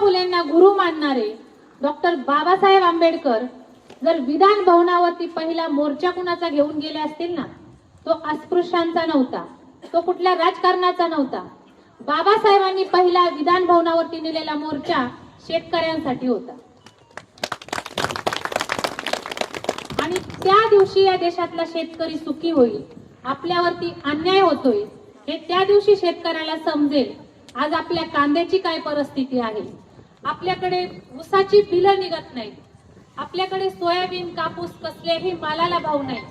फुलेंना गुरु मानणारे doctor Babasaheb Ambedkar जर विधान भवनावरती पहिला मोर्चा कुणाचा घेऊन गेले असतील ना, तो अस्पृश्यांचा नव्हता, तो कुठल्या राजकारणाचा नव्हता. बाबासाहेबांनी पहिला विधान भवनावरती नेलेला मोर्चा शेतकऱ्यांसाठी होता. आणि त्या दिवशी या देशातला शेतकरी सुखी होईल, आपल्यावरती अन्याय होतोय हे त्या दिवशी शेतकऱ्याला समजेल. आज आपल्या कांद्याची काय परिस्थिती आहे, आपल्याकडे ऊसाची बिलं निघत नाहीत, आपल्याकडे सोयाबीन कापूस कसल्याही मालाला भाव नाही.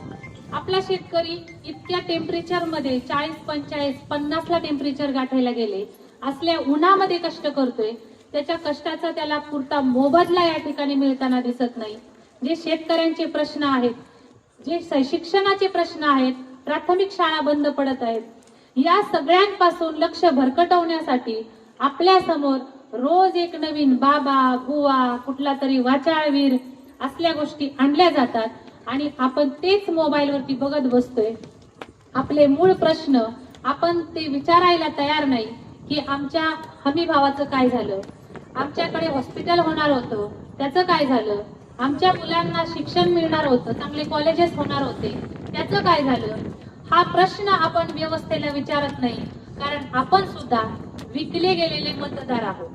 आपला शेतकरी इतक्या टेम्परेचर मध्ये 40, 45, 50 ला टेम्परेचर गाठायला गेले असल्या उन्हामध्ये कष्ट करतोय. त्याच्या कष्टाचा त्याला पुरता मोबदला या ठिकाणी मिळताना दिसत नाही. जे शेतकऱ्यांचे प्रश्न आहेत, जे शिक्षणाचे प्रश्न आहेत, प्राथमिक शाळा बंद पडत आहेत, या सगळ्यांपासून लक्ष भरकटवण्यासाठी आपल्या समोर रोज एक नवीन बाबा बुवा कुठला तरी वाचाळवीर असल्या गोष्टी आणल्या जातात आणि आपण तेच मोबाईलवरती बघत बसतोय. आपले मूळ प्रश्न आपण ते विचारायला तयार नाही की आमच्या हमी भावाचं काय झालं, आमच्याकडे हॉस्पिटल होणार होतं त्याचं काय झालं, आमच्या मुलांना शिक्षण मिळणार होतं, चांगले कॉलेजेस होणार होते त्याचं काय झालं. हा प्रश्न आपण व्यवस्थेला विचारत नाही, कारण आपण सुद्धा विकले गेलेले मतदार आहोत.